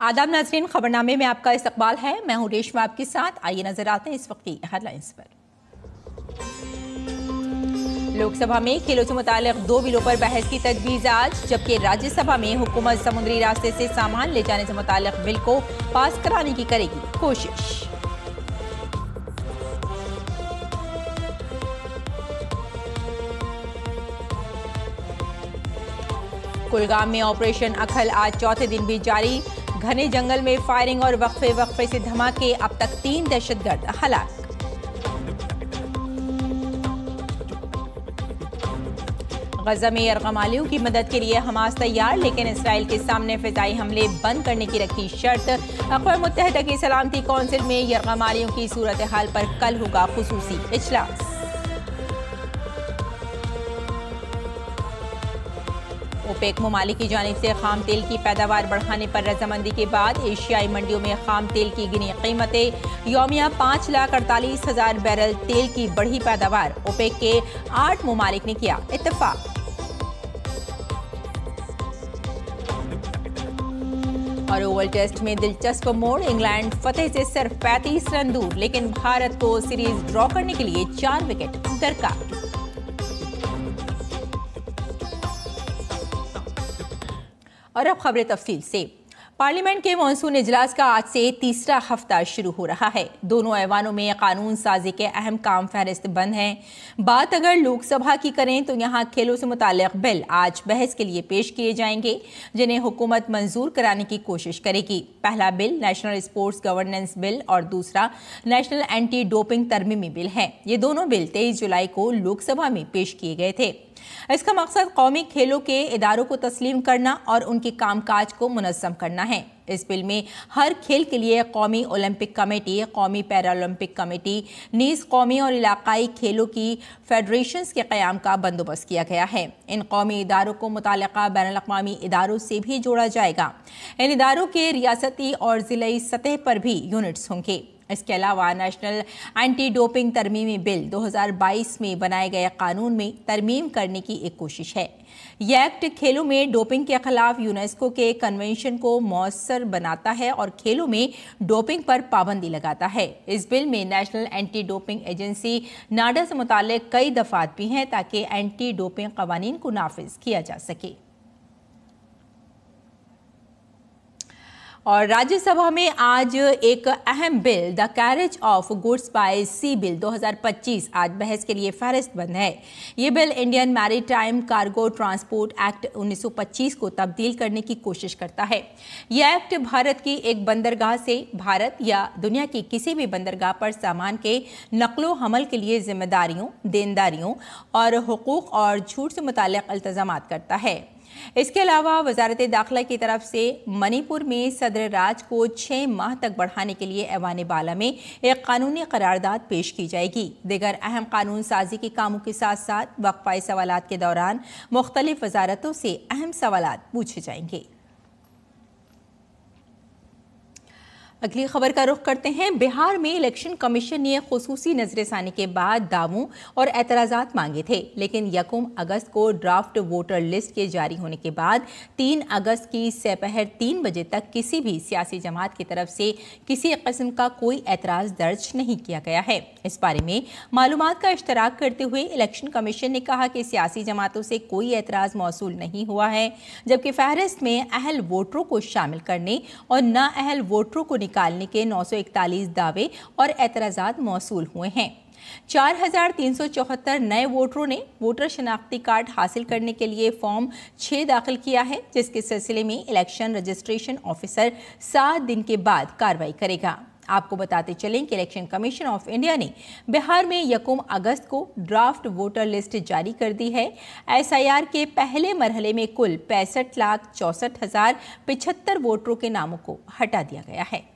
आदाब नाज़रीन, खबरनामे में आपका इस्तकबाल है। मैं हूं रेशमा आपके साथ। आइए नजर आते हैं इस वक्त की हेडलाइंस पर। लोकसभा में खेलों से मुताल्लिक 2 बिलों पर बहस की तजवीज़ आज, जबकि राज्यसभा में हुकूमत समुद्री रास्ते से सामान ले जाने से मुताल्लिक बिल को पास कराने की करेगी कोशिश। कुलगाम में ऑपरेशन अखल आज चौथे दिन भी जारी। घने जंगल में फायरिंग और वक्फे से धमाके, अब तक 3 दहशतगर्द हलाक। गजा में यरगमालियों की मदद के लिए हमास तैयार, लेकिन इसराइल के सामने फिजाई हमले बंद करने की रखी शर्त। अक़वाम मुत्तहिदा की सलामती कौंसिल में यरगमालियों की सूरत हाल पर कल होगा खुसूसी इजलास। ओपेक ममालिक की जानिब से खाम तेल की पैदावार बढ़ाने पर रजामंदी के बाद एशियाई मंडियों में खाम तेल की गिनी कीमतें। यौमिया 5,48,000 बैरल तेल की बढ़ी पैदावार। ओपेक के 8 ममालिक ने किया इत्तेफाक। और ओवल टेस्ट में दिलचस्प मोड़, इंग्लैंड फतेह से सिर्फ 35 रन दूर, लेकिन भारत को सीरीज ड्रॉ करने के लिए 4 विकेट दरकार। और अब खबरें तफसील से। पार्लियामेंट के मॉनसून इजलास का आज से तीसरा हफ्ता शुरू हो रहा है। दोनों ऐवानों में कानून साजी के अहम काम फहरिस्त बंद हैं। बात अगर लोकसभा की करें तो यहाँ खेलों से मुताल्लिक बिल आज बहस के लिए पेश किए जाएंगे, जिन्हें हुकूमत मंजूर कराने की कोशिश करेगी। पहला bill national sports governance bill और दूसरा नेशनल एंटी डोपिंग तरमीमी बिल है। ये दोनों बिल 23 जुलाई को लोकसभा में पेश किए गए थे। इसका मकसद कौमी खेलों के इदारों को तस्लीम करना और उनके कामकाज को मुनज़्ज़म करना है। इस बिल में हर खेल के लिए कौमी ओलंपिक कमेटी, कौमी पैरालंपिक कमेटी, नीज़ कौमी और इलाकाई खेलों की फेडरेशंस के क़याम का बंदोबस्त किया गया है। इन कौमी इदारों को मुताल्लिक़ा बैनुल-अक़वामी इदारों से भी जोड़ा जाएगा। इन इदारों के रियासती और ज़िलाई सतह पर भी यूनिट्स होंगे। इसके अलावा नेशनल एंटी डोपिंग तरमीमी बिल 2022 में बनाए गए कानून में तरमीम करने की एक कोशिश है। यह एक्ट खेलों में डोपिंग के खिलाफ यूनेस्को के कन्वेंशन को मौसर बनाता है और खेलों में डोपिंग पर पाबंदी लगाता है। इस बिल में नेशनल एंटी डोपिंग एजेंसी नाडा से मुताल्लिक कई दफात भी हैं ताकि एंटी डोपिंग कवानीन को नाफिज किया जा सके। और राज्यसभा में आज एक अहम bill the carriage of goods by sea bill 2025 आज बहस के लिए फहरिस्त बंद है। ये bill Indian maritime cargo transport act 1925 को तब्दील करने की कोशिश करता है। यह एक्ट भारत की एक बंदरगाह से भारत या दुनिया की किसी भी बंदरगाह पर सामान के नकलो हमल के लिए जिम्मेदारियों, देनदारियों और हुकूक और छूट से मुताल्लिक इल्तज़ामात करता है। इसके अलावा वजारत दाखिला की तरफ से मणिपुर में सदर राज को 6 माह तक बढ़ाने के लिए ऐवान बाला में एक कानूनी करारदाद पेश की जाएगी। दीगर अहम कानून साजी के कामों के साथ साथ वक्फाई सवालात के दौरान मुख्तलिफ वजारतों से अहम सवालात पूछे जाएंगे। अगली खबर का रुख करते हैं। बिहार में इलेक्शन कमीशन ने खुसूसी नजरसानी के बाद दावों और एतराज़ात मांगे थे, लेकिन 1 अगस्त को ड्राफ्ट वोटर लिस्ट के जारी होने के बाद 3 अगस्त की दोपहर 3 बजे तक किसी भी सियासी जमात की तरफ से किसी किस्म का कोई एतराज़ दर्ज नहीं किया गया है। इस बारे में मालूमात का इश्तराक करते हुए इलेक्शन कमीशन ने कहा कि सियासी जमातों से कोई एतराज़ मौसूल नहीं हुआ है, जबकि फहरिस्त में अहल वोटरों को शामिल करने और नाअहल वोटरों को निकालने के 941 दावे और एतराज़ात मौसूल हुए हैं। 4,374 नए वोटरों ने वोटर शनाख्ती कार्ड हासिल करने के लिए फॉर्म 6 दाखिल किया है, जिसके सिलसिले में इलेक्शन रजिस्ट्रेशन ऑफिसर 7 दिन के बाद कार्रवाई करेगा। आपको बताते चलें कि इलेक्शन कमीशन ऑफ इंडिया ने बिहार में 1 अगस्त को ड्राफ्ट वोटर लिस्ट जारी कर दी है। SIR के पहले मरहले में कुल 65,64,075 वोटरों के नामों को हटा दिया गया है।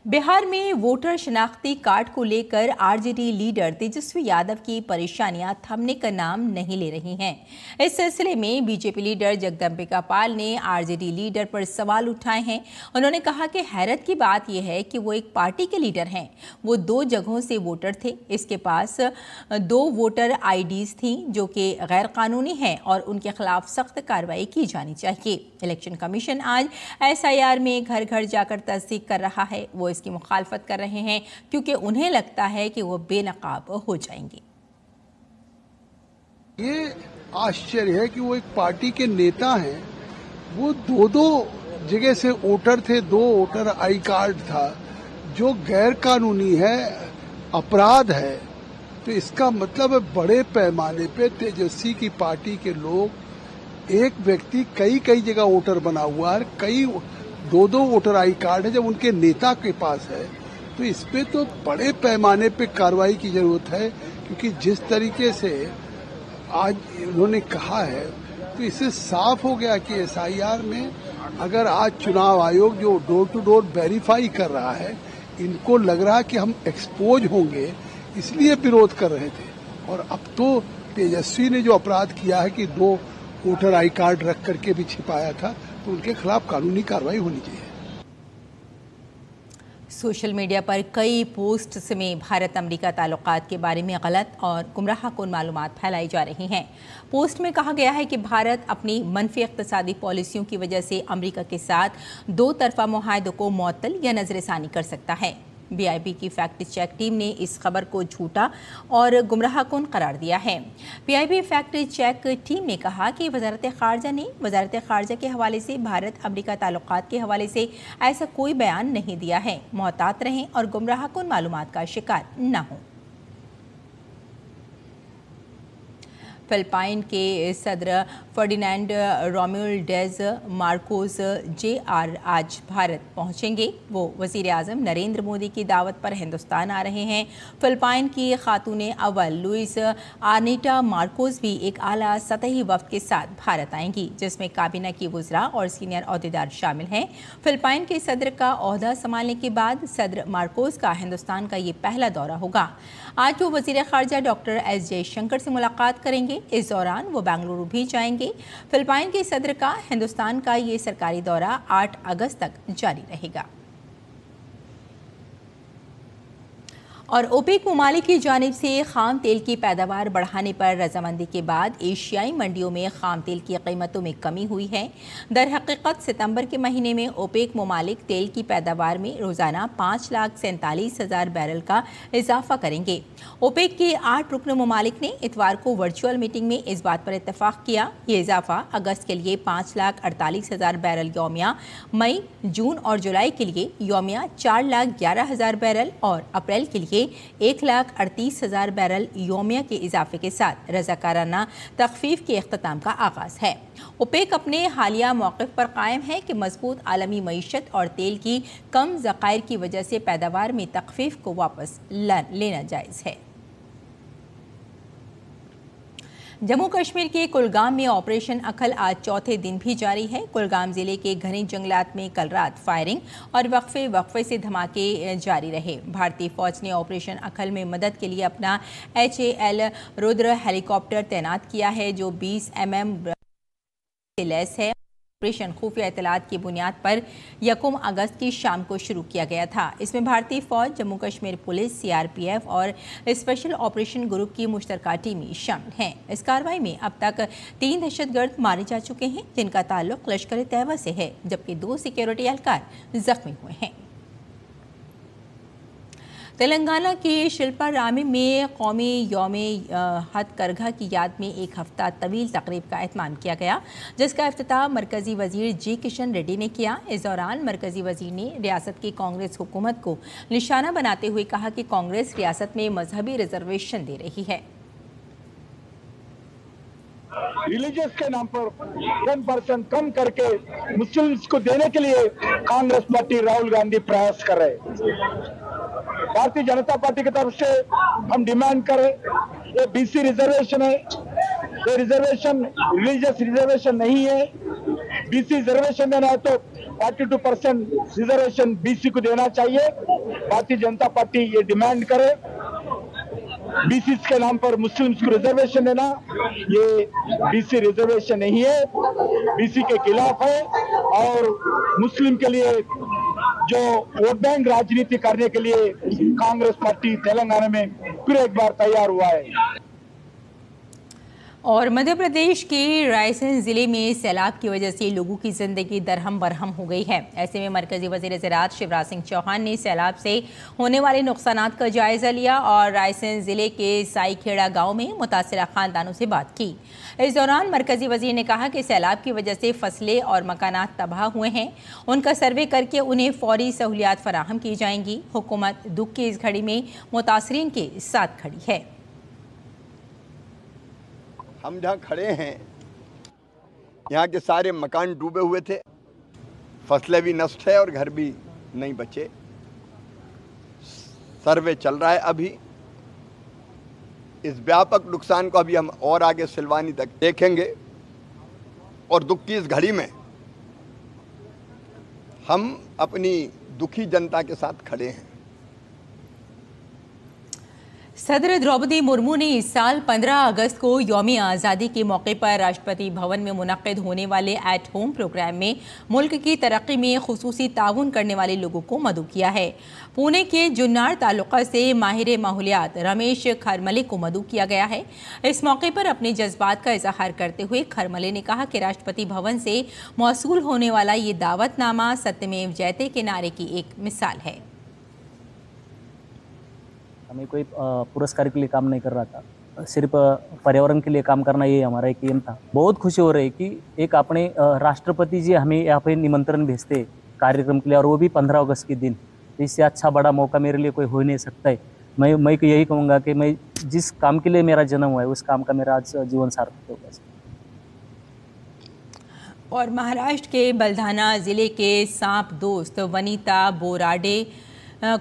बिहार में वोटर शनाख्ती कार्ड को लेकर आरजेडी लीडर तेजस्वी यादव की परेशानियां थमने का नाम नहीं ले रही हैं। इस सिलसिले में बीजेपी लीडर जगदम्बिका पाल ने आरजेडी लीडर पर सवाल उठाए हैं। उन्होंने कहा कि हैरत की बात यह है कि वो एक पार्टी के लीडर हैं। वो 2 जगहों से वोटर थे। इसके पास 2 वोटर आईडीज थी जो कि गैर कानूनी है और उनके खिलाफ सख्त कार्रवाई की जानी चाहिए। इलेक्शन कमीशन आज SIR में घर घर जाकर तस्दीक कर रहा है। वो इसकी मुखालफत कर रहे हैं क्योंकि उन्हें लगता है कि वो बेनकाब हो जाएंगे। ये आश्चर्य है कि वो एक पार्टी के नेता हैं, वो 2 जगह से वोटर थे, 2 वोटर आई कार्ड था जो गैर कानूनी है, अपराध है। तो इसका मतलब है बड़े पैमाने पे तेजस्वी की पार्टी के लोग, एक व्यक्ति कई जगह वोटर बना हुआ है, कई 2 वोटर आई कार्ड है जब उनके नेता के पास है। तो इस पे तो बड़े पैमाने पे कार्रवाई की जरूरत है, क्योंकि जिस तरीके से आज उन्होंने कहा है तो इससे साफ हो गया कि SIR में अगर आज चुनाव आयोग जो डोर टू डोर वेरीफाई कर रहा है, इनको लग रहा है कि हम एक्सपोज होंगे, इसलिए विरोध कर रहे थे। और अब तो तेजस्वी ने जो अपराध किया है कि 2 वोटर आई कार्ड रख करके भी छिपाया था, तो उनके खिलाफ कानूनी कार्रवाई होनी चाहिए। सोशल मीडिया पर कई पोस्ट्स में भारत अमेरिका ताल्लुकात के बारे में गलत और गुमराहकुन मालूमात फैलाई जा रही हैं। पोस्ट में कहा गया है कि भारत अपनी मनफी इक़्तिसादी पॉलिसियों की वजह से अमेरिका के साथ 2 तरफा मुआहदों को मुअत्तल या नज़रसानी कर सकता है। BIB की फैक्ट चेक टीम ने इस खबर को झूठा और गुमराहकुन करार दिया है। BIB फैक्ट चेक टीम ने कहा कि वज़ारत ख़ारजा ने वज़ारत ख़ारजा के हवाले से भारत अमेरिका ताल्लुकात के हवाले से ऐसा कोई बयान नहीं दिया है। मोहतात रहें और गुमराहकुन मालूमात का शिकार न हों। फिलिपाइन के सदर फर्डिनेंड रोमुल्डेज मार्कोस JR आज भारत पहुंचेंगे। वो वज़ीर आज़म नरेंद्र मोदी की दावत पर हिंदुस्तान आ रहे हैं। फिलिपाइन की खातून अव्वल लुइस आर्निटा मार्कोस भी एक आला सतही वफ़द के साथ भारत आएंगी, जिसमें काबीना की वज़रा और सीनियर ओहदेदार शामिल हैं। फिलिपाइन के सदर का ओहदा संभालने के बाद सदर मार्कोस का हिंदुस्तान का ये पहला दौरा होगा। आज वो वज़ीर ख़ारजा डॉक्टर S जयशंकर से मुलाकात करेंगे। इस दौरान वो बेंगलुरु भी जाएंगे। फिलिपाइन के सदर का हिंदुस्तान का ये सरकारी दौरा 8 अगस्त तक जारी रहेगा। और ओपेक ममालिक की जानिब से खाम तेल की पैदावार बढ़ाने पर रजामंदी के बाद एशियाई मंडियों में खाम तेल की कीमतों में कमी हुई है। दर हकीकत सितंबर के महीने में ओपेक ममालिक तेल की पैदावार में रोज़ाना 5,47,000 बैरल का इजाफा करेंगे। ओपेक के 8 रुकन ममालिक ने इतवार को वर्चुअल मीटिंग में इस बात पर इत्तफाक किया। ये इजाफा अगस्त के लिए 5,48,000 बैरल यौमिया, मई, जून और जुलाई के लिए यौमिया 4,11,000 बैरल और अप्रैल के लिए 1,38,000 बैरल यौमिया के इजाफे के साथ रज़ाकाराना तखफीफ के इख्तिताम का आगाज़ है। ओपेक अपने हालिया मौक़िफ़ पर कायम है कि मजबूत आलमी मईशत और तेल की कम ज़खायर की वजह से पैदावार में तखफीफ को वापस लेना जायज़ है। जम्मू कश्मीर के कुलगाम में ऑपरेशन अखल आज चौथे दिन भी जारी है। कुलगाम जिले के घने जंगलात में कल रात फायरिंग और वक्फे से धमाके जारी रहे। भारतीय फौज ने ऑपरेशन अखल में मदद के लिए अपना HAL रुद्र हेलीकॉप्टर तैनात किया है, जो 20 mm से लैस है। ऑपरेशन खुफिया इतलात की बुनियाद पर 1 अगस्त की शाम को शुरू किया गया था। इसमें भारतीय फौज, जम्मू कश्मीर पुलिस, CRPF और स्पेशल ऑपरेशन ग्रुप की मुश्तरका टीमें शामिल हैं। इस कार्रवाई में अब तक 3 दहशतगर्द मारे जा चुके हैं, जिनका ताल्लुक लश्कर तैयबा से है, जबकि 2 सिक्योरिटी एहलकार जख्मी हुए हैं। तेलंगाना के शिल्पाराम में कौमी यौम हथकरघा की याद में एक हफ्ता तवील तकरीब का एहतमाम किया गया, जिसका इफ्तिताह मरकजी वजीर G किशन रेड्डी ने किया। इस दौरान मरकजी वजीर ने रियासत की कांग्रेस हुकूमत को निशाना बनाते हुए कहा कि कांग्रेस रियासत में मजहबी रिजर्वेशन दे रही है। रिलीजियस के नाम पर 10% कम करके मुस्लिम्स को देने के लिए कांग्रेस पार्टी राहुल गांधी प्रयास कर रहे हैं। भारतीय जनता पार्टी की तरफ से हम डिमांड करें, ये BC रिजर्वेशन है, ये रिजर्वेशन रिलीजियस रिजर्वेशन नहीं है। BC रिजर्वेशन देना है तो 42% रिजर्वेशन बीसी को देना चाहिए। भारतीय जनता पार्टी ये डिमांड करे, बीसी के नाम पर मुस्लिम्स को रिजर्वेशन देना, ये बीसी रिजर्वेशन नहीं है, बीसी के खिलाफ है और मुस्लिम के लिए जो वोट बैंक राजनीति करने के लिए कांग्रेस पार्टी तेलंगाना में फिर एक बार तैयार हुआ है। और मध्य प्रदेश के रायसेन जिले में सैलाब की वजह से लोगों की जिंदगी दरहम बरहम हो गई है। ऐसे में मरकजी वजीर ज़राअत शिवराज सिंह चौहान ने सैलाब से होने वाले नुकसानात का जायजा लिया और रायसेन जिले के साईखेड़ा गांव में मुतासिरा खानदानों से बात की। इस दौरान मरकजी वजीर ने कहा कि सैलाब की वजह से फसलें और मकानात तबाह हुए हैं, उनका सर्वे करके उन्हें फौरी सहूलियात फराहम की जाएंगी। हुकूमत दुख की इस घड़ी में मुतासरीन के साथ खड़ी है। हम जहाँ खड़े हैं यहाँ के सारे मकान डूबे हुए थे, फसलें भी नष्ट है और घर भी नहीं बचे। सर्वे चल रहा है अभी। इस व्यापक नुकसान को अभी हम और आगे सिलवानी तक देखेंगे और दुख की इस घड़ी में हम अपनी दुखी जनता के साथ खड़े हैं। सदर द्रौपदी मुर्मू ने इस साल 15 अगस्त को यौम आज़ादी के मौके पर राष्ट्रपति भवन में मुनक्किद होने वाले एट होम प्रोग्राम में मुल्क की तरक्की में खुसूसी ताउन करने वाले लोगों को मदऊ किया है। पुणे के जुन्नार तालुका से माहिर माहौलियात रमेश खरमले को मदऊ किया गया है। इस मौके पर अपने जज्बात का इजहार करते हुए खरमले ने कहा कि राष्ट्रपति भवन से मौसूल होने वाला ये दावतनामा सत्यमेव जयते के नारे की एक मिसाल है। हमें कोई पुरस्कार के लिए काम नहीं कर रहा था, सिर्फ पर्यावरण के लिए काम करना ये हमारा एक एम था। बहुत खुशी हो रही है कि एक अपने राष्ट्रपति जी हमें यहाँ पे निमंत्रण भेजते कार्यक्रम के लिए, और वो भी 15 अगस्त के दिन। इससे अच्छा बड़ा मौका मेरे लिए कोई हो नहीं सकता है। मैं यही कहूँगा कि मैं जिस काम के लिए मेरा जन्म हुआ है उस काम का मेरा आज जीवन सार्थक होगा। और महाराष्ट्र के बलधाना जिले के सांप दोस्त वनीता बोराडे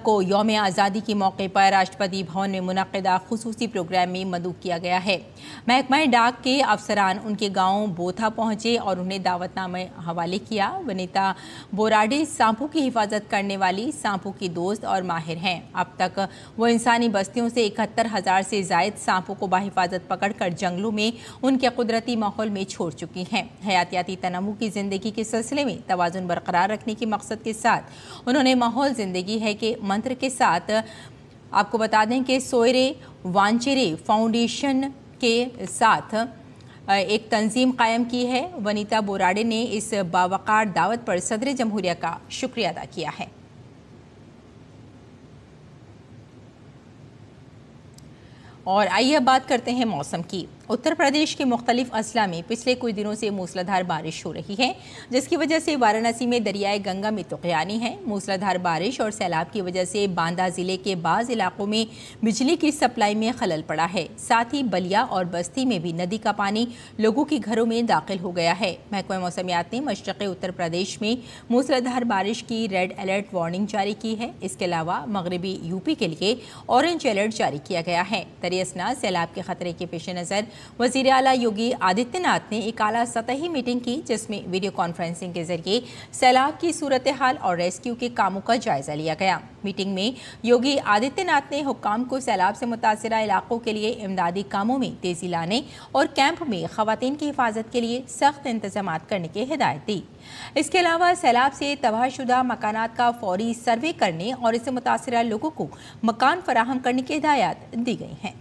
को यौम आज़ादी के मौके पर राष्ट्रपति भवन में मुनक्किदा खुसूसी प्रोग्राम में मदऊ किया गया है। महकमा डाक के अफसरान उनके गांव बोथा पहुंचे और उन्हें दावतनामे हवाले किया। वनीता बोराडे सांपों की हिफाजत करने वाली सांपों की दोस्त और माहिर हैं। अब तक वो इंसानी बस्तियों से 71,000 से जायद सांपों को बाहिफाजत पकड़कर जंगलों में उनके कुदरती माहौल में छोड़ चुकी हैं। हयातियाती तनव्वु की ज़िंदगी के सिलसिले में तवाज़ुन बरकरार रखने के मकसद के साथ उन्होंने माहौल ज़िंदगी है के मंत्र के साथ आपको बता दें कि सोयरे वांचेरे फाउंडेशन के साथ एक तंजीम कायम की है। वनीता बोराडे ने इस बावकार दावत पर सदर जमहूरिया का शुक्रिया अदा किया है। और आइए अब बात करते हैं मौसम की। उत्तर प्रदेश के मुख्तलिफ अजला में पिछले कुछ दिनों से मूसलाधार बारिश हो रही है, जिसकी वजह से वाराणसी में दरियाए गंगा में तुग़यानी है। मूसलाधार बारिश और सैलाब की वजह से बांदा जिले के बाज़ इलाकों में बिजली की सप्लाई में खलल पड़ा है। साथ ही बलिया और बस्ती में भी नदी का पानी लोगों के घरों में दाखिल हो गया है। महकमा मौसमियात ने मशरक़ी उत्तर प्रदेश में मूसलाधार बारिश की रेड अलर्ट वार्निंग जारी की है। इसके अलावा मगरबी यूपी के लिए ऑरेंज अलर्ट जारी किया गया है। दरियासना सैलाब के खतरे के पेश नज़र वज़ीर आला योगी आदित्यनाथ ने एक आला सतही मीटिंग की, जिसमें वीडियो कॉन्फ्रेंसिंग के जरिए सैलाब की सूरत हाल और रेस्क्यू के कामों का जायजा लिया गया। मीटिंग में योगी आदित्यनाथ ने हुक्काम को सैलाब से मुतासिरा इलाकों के लिए इमदादी कामों में तेजी लाने और कैंप में खवातीन की हिफाजत के लिए सख्त इंतजाम करने की हिदायत दी। इसके अलावा सैलाब से तबाहशुदा मकानात का फौरी सर्वे करने और इससे मुतासिरा लोगों को मकान फराहम करने की हिदायत दी गई हैं।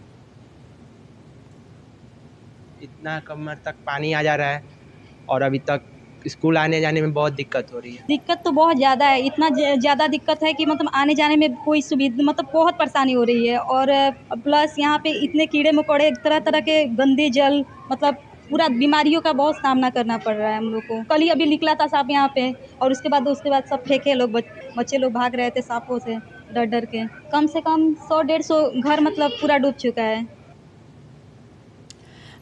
इतना कमर तक पानी आ जा रहा है और अभी तक स्कूल आने जाने में बहुत दिक्कत हो रही है। दिक्कत तो बहुत ज़्यादा है, इतना ज़्यादा दिक्कत है कि मतलब आने जाने में कोई सुविधा मतलब बहुत परेशानी हो रही है। और प्लस यहाँ पे इतने कीड़े मकोड़े, तरह तरह के गंदे जल, मतलब पूरा बीमारियों का बहुत सामना करना पड़ रहा है हम लोग को। कल ही अभी निकला था सांप यहाँ पे और उसके बाद सब फेंके लोग, बच्चे लोग भाग रहे थे सांपों से डर डर के। कम से कम 100-150 घर मतलब पूरा डूब चुका है।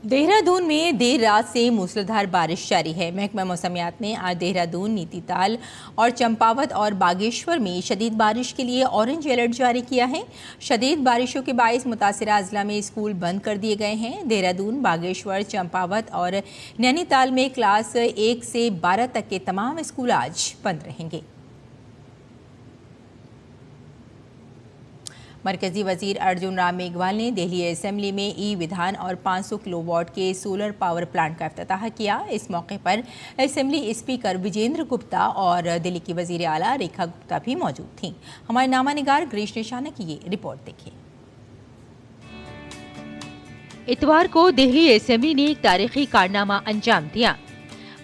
देहरादून में देर रात से मूसलाधार बारिश जारी है। महकमा मौसमियात ने आज देहरादून, नीतीताल और चंपावत और बागेश्वर में शदीद बारिश के लिए ऑरेंज अलर्ट जारी किया है। शदीद बारिशों के बायस मुतासिरा अजला में स्कूल बंद कर दिए गए हैं। देहरादून, बागेश्वर, चंपावत और नैनीताल में क्लास 1 से 12 तक के तमाम स्कूल आज बंद रहेंगे। मरकजी वजीर अर्जुन राम मेघवाल ने दिल्ली असेंबली में ई विधान और 500 किलोवाट के सोलर पावर प्लांट का इफ्तिताह किया। इस मौके पर असेंबली स्पीकर विजेंद्र गुप्ता और दिल्ली की वजीर आला रेखा गुप्ता भी मौजूद थीं। हमारे नामा निगार ग्रीश निशाना की ये रिपोर्ट देखिए। इतवार को दिल्ली असेंबली ने एक तारीखी कारनामा अंजाम दिया।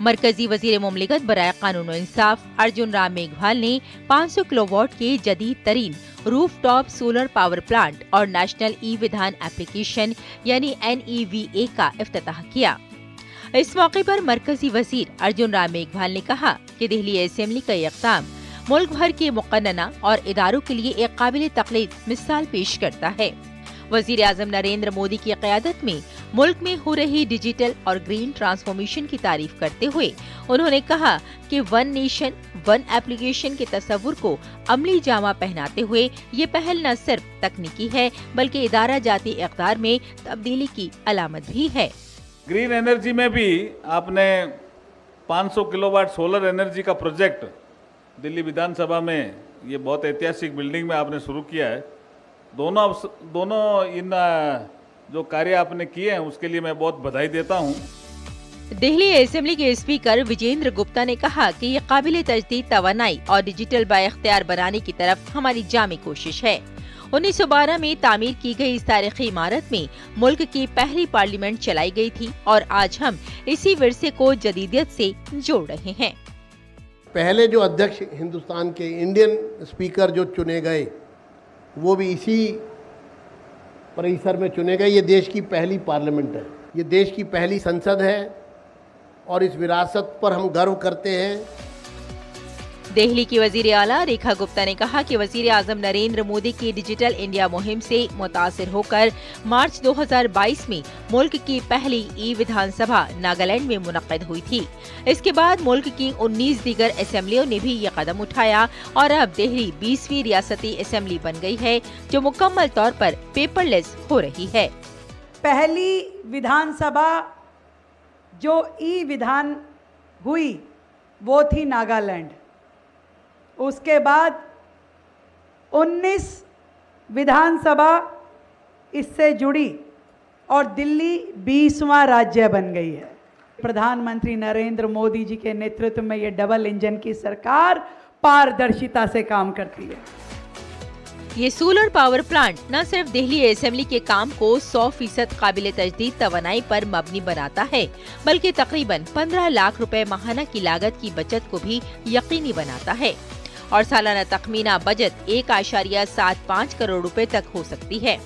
मरकजी वजीर मुमलिकत बराए कानून और इंसाफ अर्जुन राम मेघवाल ने 500 किलोवाट के जदीद तरीन रूफटॉप सोलर पावर प्लांट और नेशनल ई विधान एप्लीकेशन यानी NEVA का इफ्तिताह किया। इस मौके पर मरकजी वजीर अर्जुन राम मेघवाल ने कहा कि दिल्ली असेंबली का इक़दाम मुल्क भर के मुक़न्नना और इदारों के लिए एक काबिल तक़लीद मिसाल पेश करता है। वजीर आज़म नरेंद्र मोदी की क़यादत में मुल्क में हो रही डिजिटल और ग्रीन ट्रांसफॉर्मेशन की तारीफ करते हुए उन्होंने कहा कि वन नेशन वन एप्लीकेशन के तस्वुर को अमली जामा पहनाते हुए ये पहल न सिर्फ तकनीकी है बल्कि इदारा जाती इक़दार में तब्दीली की अलामत भी है। ग्रीन एनर्जी में भी आपने 500 किलोवाट सोलर एनर्जी का प्रोजेक्ट दिल्ली विधानसभा में ये बहुत ऐतिहासिक बिल्डिंग में आपने शुरू किया है। दोनों इन जो कार्य आपने किए हैं उसके लिए मैं बहुत बधाई देता हूं। दिल्ली असेंबली के स्पीकर विजेंद्र गुप्ता ने कहा कि ये काबिल तजदीद तवानाई और डिजिटल बाइख्तियार बनाने की तरफ हमारी जामी कोशिश है। 1912 में तामीर की गई इस तारीखी इमारत में मुल्क की पहली पार्लियामेंट चलाई गई थी और आज हम इसी विरसे को जदीदियत से जोड़ रहे हैं। पहले जो अध्यक्ष हिंदुस्तान के इंडियन स्पीकर जो चुने गए वो भी इसी परिसर में चुने गए। ये देश की पहली पार्लियामेंट है, ये देश की पहली संसद है और इस विरासत पर हम गर्व करते हैं। दिल्ली की वजीर आला रेखा गुप्ता ने कहा कि वजीर आजम नरेंद्र मोदी की डिजिटल इंडिया मुहिम से मुतासिर होकर मार्च 2022 में मुल्क की पहली ई विधानसभा नागालैंड में मुनक्किद हुई थी। इसके बाद मुल्क की 19 दीगर असेंबलियों ने भी ये कदम उठाया और अब दिल्ली 20वीं रियासती असेंबली बन गई है जो मुकम्मल तौर पर पेपरलेस हो रही है। पहली विधानसभा जो ई विधान हुई वो थी नागालैंड। उसके बाद 19 विधानसभा इससे जुड़ी और दिल्ली 20वां राज्य बन गई है। प्रधानमंत्री नरेंद्र मोदी जी के नेतृत्व में ये डबल इंजन की सरकार पारदर्शिता से काम करती है। ये सोलर पावर प्लांट न सिर्फ दिल्ली असेंबली के काम को 100% काबिल तजदीद तवानाई पर मबनी बनाता है बल्कि तकरीबन 15 लाख रुपए माहाना की लागत की बचत को भी यकीनी बनाता है और सालाना तखमीना बजट 1.75 करोड़ रुपए तक हो सकती है।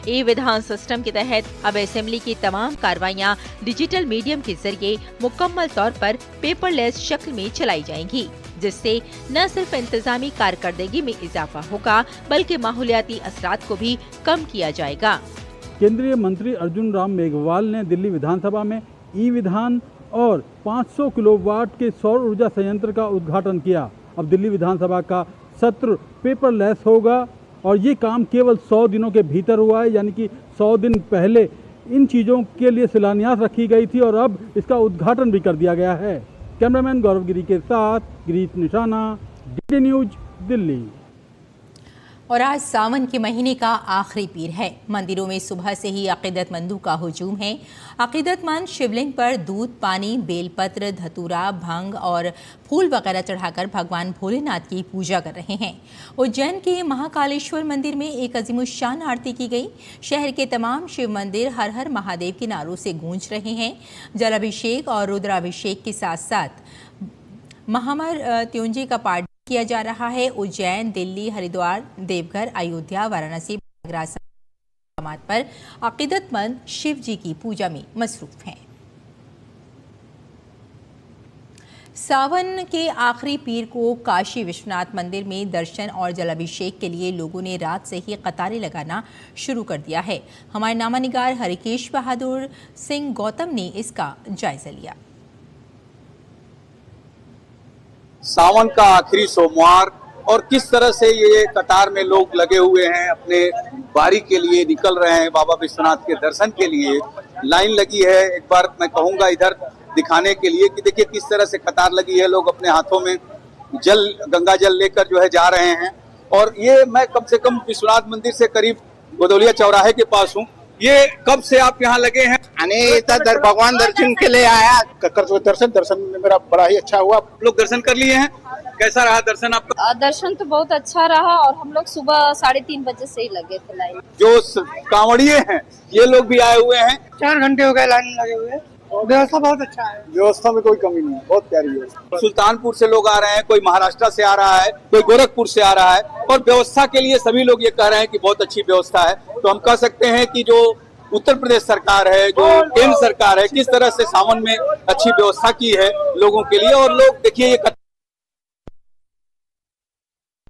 ई विधान सिस्टम के तहत अब असेंबली की तमाम कार्रवाइयां डिजिटल मीडियम के जरिए मुकम्मल तौर पर पेपरलेस शक्ल में चलाई जाएंगी, जिससे न सिर्फ इंतजामी कारकर्दगी में इजाफा होगा बल्कि माहौलियाती असरात को भी कम किया जाएगा। केंद्रीय मंत्री अर्जुन राम मेघवाल ने दिल्ली विधानसभा में ई विधान और 500 किलोवाट के सौर ऊर्जा संयंत्र का उद्घाटन किया। अब दिल्ली विधानसभा का सत्र पेपरलेस होगा और ये काम केवल 100 दिनों के भीतर हुआ है, यानी कि 100 दिन पहले इन चीज़ों के लिए शिलान्यास रखी गई थी और अब इसका उद्घाटन भी कर दिया गया है। कैमरामैन गौरव गिरी के साथ गिरीश निशाना, DD न्यूज, दिल्ली। और आज सावन के महीने का आखिरी पीर है। मंदिरों में सुबह से ही अकीदतमंदों का हुजूम है। अकीदतमंद शिवलिंग पर दूध, पानी, बेलपत्र, धतूरा, भंग और फूल वगैरह चढ़ाकर भगवान भोलेनाथ की पूजा कर रहे हैं। उज्जैन के महाकालेश्वर मंदिर में एक अजीमुशान आरती की गई। शहर के तमाम शिव मंदिर हर हर महादेव के नारों से गूंज रहे हैं। जलाभिषेक और रुद्राभिषेक के साथ साथ महामृत्युंजय का पाठ किया जा रहा है। उज्जैन, दिल्ली, हरिद्वार, देवघर, अयोध्या, वाराणसी, प्रयागराज मकामात पर अकीदतमंद शिव जी की पूजा में मसरूफ हैं। सावन के आखिरी पीर को काशी विश्वनाथ मंदिर में दर्शन और जलाभिषेक के लिए लोगों ने रात से ही कतारें लगाना शुरू कर दिया है। हमारे नामानिगार हरिकेश बहादुर सिंह गौतम ने इसका जायजा लिया। सावन का आखिरी सोमवार और किस तरह से ये कतार में लोग लगे हुए हैं, अपने बारी के लिए निकल रहे हैं, बाबा विश्वनाथ के दर्शन के लिए लाइन लगी है। एक बार मैं कहूँगा इधर दिखाने के लिए कि देखिए किस तरह से कतार लगी है, लोग अपने हाथों में जल, गंगा जल लेकर जो है जा रहे हैं। और ये मैं कम से कम विश्वनाथ मंदिर से करीब गोदौलिया चौराहे के पास हूँ। ये कब से आप यहाँ लगे हैं? भगवान दर्शन के लिए आया, दर्शन में मेरा बड़ा ही अच्छा हुआ। लोग दर्शन कर लिए हैं, कैसा रहा दर्शन आपका? दर्शन तो बहुत अच्छा रहा और हम लोग सुबह 3:30 बजे से ही लगे थे लाइन। जो कांवड़िए हैं ये लोग भी आए हुए हैं। 4 घंटे हो गए लाइन लगे हुए। व्यवस्था बहुत अच्छा है, व्यवस्था में कोई कमी नहीं है, बहुत प्यारी व्यवस्था। सुल्तानपुर से लोग आ रहे हैं, कोई महाराष्ट्र से आ रहा है, कोई गोरखपुर से आ रहा है और व्यवस्था के लिए सभी लोग ये कह रहे हैं कि बहुत अच्छी व्यवस्था है। तो हम कह सकते हैं कि जो उत्तर प्रदेश सरकार है, जो केंद्र सरकार है, किस तरह से सावन में अच्छी व्यवस्था की है लोगों के लिए। और लोग देखिए ये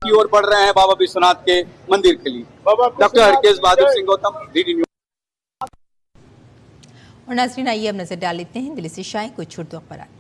की ओर बढ़ रहे हैं बाबा विश्वनाथ के मंदिर के लिए। Doctor Harkesh Bahadur Singh Gautam, DD news. और नाज़रीन आइए अब नजर डाल लेते हैं दिल्ली से शाये कुछ उर्दू अखबारात पर।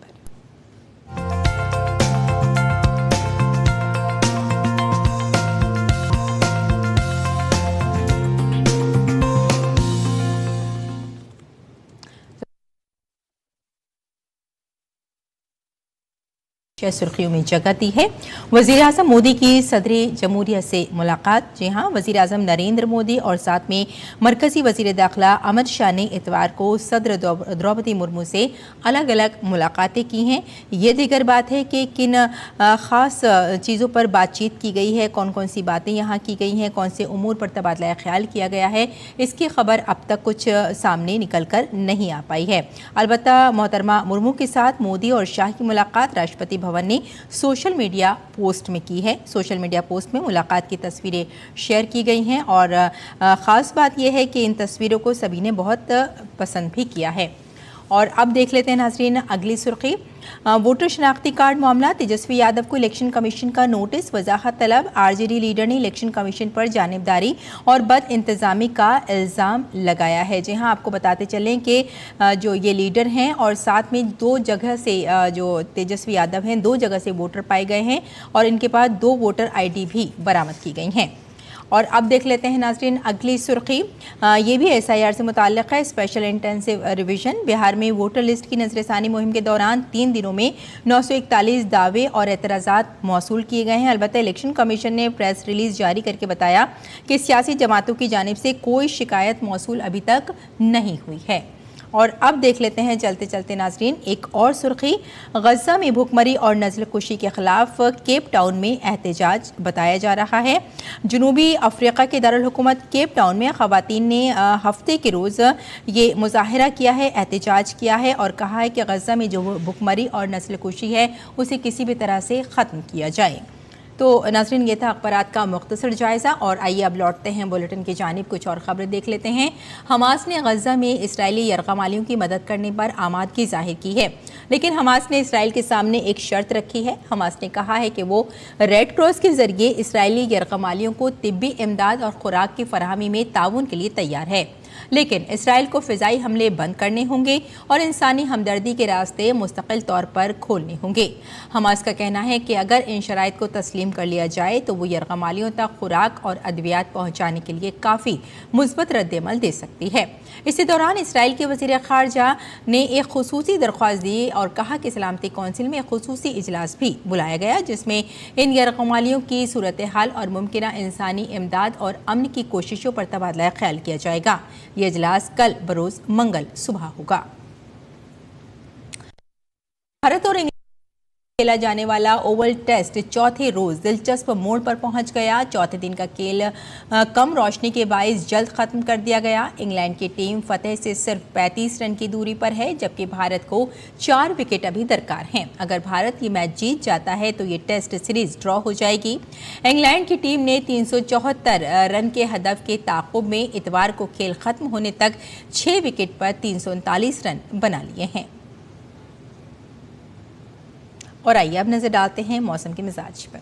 सुर्खियों में जगह दी है वज़ीर आज़म मोदी की सदर जमहूरिया से मुलाकात। जी हाँ, वज़ीर आज़म नरेंद्र मोदी और साथ में मरकज़ी वज़ीर दाखिला अमित शाह ने इतवार को सदर द्रौपदी मुर्मू से अलग अलग मुलाकातें की हैं। ये दीगर बात है कि किन ख़ास चीज़ों पर बातचीत की गई है, कौन कौन सी बातें यहाँ की गई हैं, कौन से उमूर पर तबादला ख्याल किया गया है, इसकी खबर अब तक कुछ सामने निकल कर नहीं आ पाई है। अलबत्ता मोहतरमा मुर्मू के साथ मोदी और शाह की मुलाकात राष्ट्रपति भवन ने सोशल मीडिया पोस्ट में की है। सोशल मीडिया पोस्ट में मुलाकात की तस्वीरें शेयर की गई हैं और ख़ास बात यह है कि इन तस्वीरों को सभी ने बहुत पसंद भी किया है। और अब देख लेते हैं नाजरीन अगली सुर्खी। वोटर शनाख्ती कार्ड मामला, तेजस्वी यादव को इलेक्शन कमीशन का नोटिस, वजाहत तलब। आरजेडी लीडर ने इलेक्शन कमीशन पर जानिबदारी और बद इंतज़ामी का इल्ज़ाम लगाया है। जी हाँ, आपको बताते चलें कि जो ये लीडर हैं और साथ में 2 जगह से जो तेजस्वी यादव हैं 2 जगह से वोटर पाए गए हैं और इनके पास 2 वोटर ID भी बरामद की गई हैं। और अब देख लेते हैं नाजरीन अगली सुर्खी। ये भी SIR से मुताल्लिक़ है। स्पेशल इंटेंसिव रिवीजन, बिहार में वोटर लिस्ट की नजरसानी मुहिम के दौरान 3 दिनों में 941 दावे और एतराज़ात मौसूल किए गए हैं। अलबत्ता इलेक्शन कमीशन ने प्रेस रिलीज जारी करके बताया कि सियासी जमातों की जानिब से कोई शिकायत मौसूल अभी तक नहीं हुई है। और अब देख लेते हैं चलते चलते नाजरीन एक और सुर्खी। गज़ा में भुखमरी और नस्ल कुशी के खिलाफ केप टाउन में एहतजाज बताया जा रहा है। जनूबी अफ्रीका के दारुल हुकूमत केप टाउन में ख़वातीन ने हफ्ते के रोज़ ये मुजाहरा किया है, एहतजाज किया है और कहा है कि गज़ा में जो भुखमरी और नस्ल कुशी है उसे किसी भी तरह से ख़त्म किया जाए। तो नाज़रीन ये था अखबारात का मुख्तसर जायज़ा और आइए अब लौटते हैं बुलेटिन की जानिब। कुछ और ख़बरें देख लेते हैं। हमास ने गज़ा में इसराइली यरग़मालियों की मदद करने पर आमादगी जाहिर की है, लेकिन हमास ने इसराइल के सामने एक शर्त रखी है। हमास ने कहा है कि वो रेड क्रॉस के ज़रिए इसराइली यरग़मालियों को तिब्बी इमदाद और खुराक की फराहमी में ताउन के लिए तैयार है, लेकिन इसराइल को फ़िज़ाई हमले बंद करने होंगे और इंसानी हमदर्दी के रास्ते मुस्तकिल तौर पर खोलने होंगे। हमास का कहना है कि अगर इन शराइत को तस्लीम कर लिया जाए तो वो यरग़मालियों तक खुराक और अद्वियात पहुँचाने के लिए काफ़ी मुस्बत रद्द-ए-अमल दे सकती है। इसी दौरान इसराइल के वज़ीर ख़ारजा ने एक खुसूसी दरख्वास्त दी और कहा कि सलामती कौंसिल में एक खुसूसी इजलास भी बुलाया गया, जिसमें इन यरग़मालियों की सूरत हाल और मुमकिना इंसानी इमदाद और अमन की कोशिशों पर तबादला ख्याल किया जाएगा। ये इजलास कल बरोज़ मंगल सुबह होगा। भारत और खेला जाने वाला ओवल टेस्ट चौथे रोज दिलचस्प मोड़ पर पहुंच गया। चौथे दिन का खेल कम रोशनी के बायस जल्द खत्म कर दिया गया। इंग्लैंड की टीम फतेह से सिर्फ 35 रन की दूरी पर है, जबकि भारत को 4 विकेट अभी दरकार हैं। अगर भारत ये मैच जीत जाता है तो ये टेस्ट सीरीज ड्रॉ हो जाएगी। इंग्लैंड की टीम ने 374 रन के हदफ के ताक़ुब में इतवार को खेल खत्म होने तक 6 विकेट पर 339 रन बना लिए हैं। और आइए अब नजर डालते हैं मौसम के मिजाज पर।